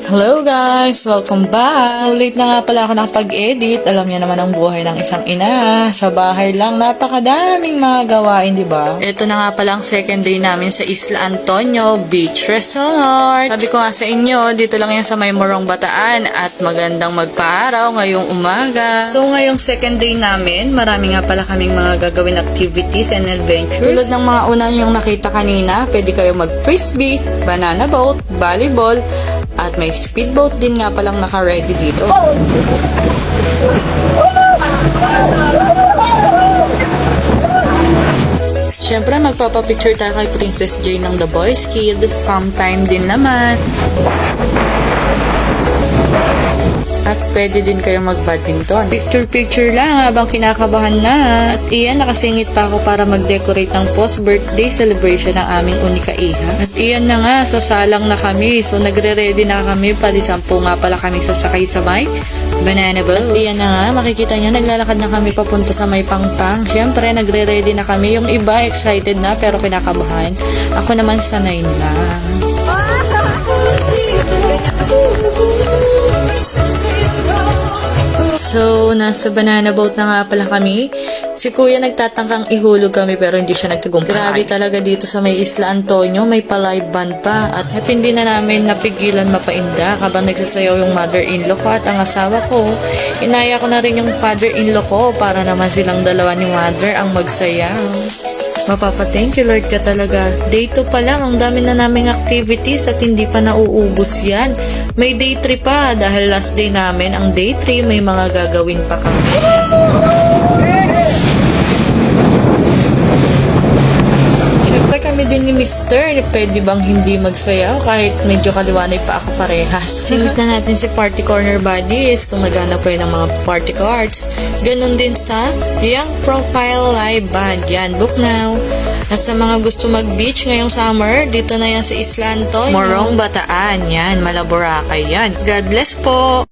Hello guys! Welcome back! So late na nga pala ako nakapag-edit. Alam niyo naman ang buhay ng isang ina. Sa bahay lang, napakadaming mga gawain, di ba? Ito na nga pala ang second day namin sa Isla Antonio Beach Resort. Sabi ko nga sa inyo, dito lang yan sa may Morong Bataan at magandang magpaaraw ngayong umaga. So ngayong second day namin, marami nga pala kaming mga gagawin activities and adventures. Tulad ng mga una yung nakita kanina, pwede kayo mag-frisbee, banana boat, volleyball, at may speedboat din nga palang naka-ready dito. Siyempre, magpapapicture tayo kay Princess Jane ng The Boys Kid. Farm time din naman. At pwede din kayo mag-badminton. Picture-picture lang habang kinakabahan na. At iyan, nakasingit pa ako para mag-decorate ng post-birthday celebration ng aming unika iha. At iyan na nga, sasalang na kami. So nagre-ready na kami. Palisampu nga pala kami sasakay sa may banana boat. At iyan na nga, makikita niya, naglalakad na kami papunta sa may pangpang. Siyempre, nagre-ready na kami. Yung iba, excited na pero kinakabahan. Ako naman sanay na. So, nasa banana boat na nga pala kami. Si Kuya nagtatangkang ihulog kami pero hindi siya nagtagumpay. Grabe talaga dito sa may Isla Antonio, may pa-live band pa. At hindi na namin napigilan mapainda habang nagsasayaw yung mother-in-law ko at ang asawa ko. Inaya ko na rin yung father-in-law ko para naman silang dalawa ni mother ang magsayaw. Mapapa-thank you Lord ka talaga. Day 2 pa lang, ang dami na naming activities at hindi pa nauubos yan. May day 3 pa dahil last day namin. Ang day 3 may mga gagawin pa kami. Siyempre kami din ni Mr. Pwede bang hindi magsayaw kahit medyo kaliwanay pa ako parehas. Singit na natin si Party Corner Buddies kung naghanap kayo ng mga party cards. Ganon din sa Young Profile Live Band. Yan, book now. At sa mga gusto mag-beach ngayong summer, dito na yan sa Isla Antonio. Morong Bataan. Yan, Malaboracay yan. God bless po!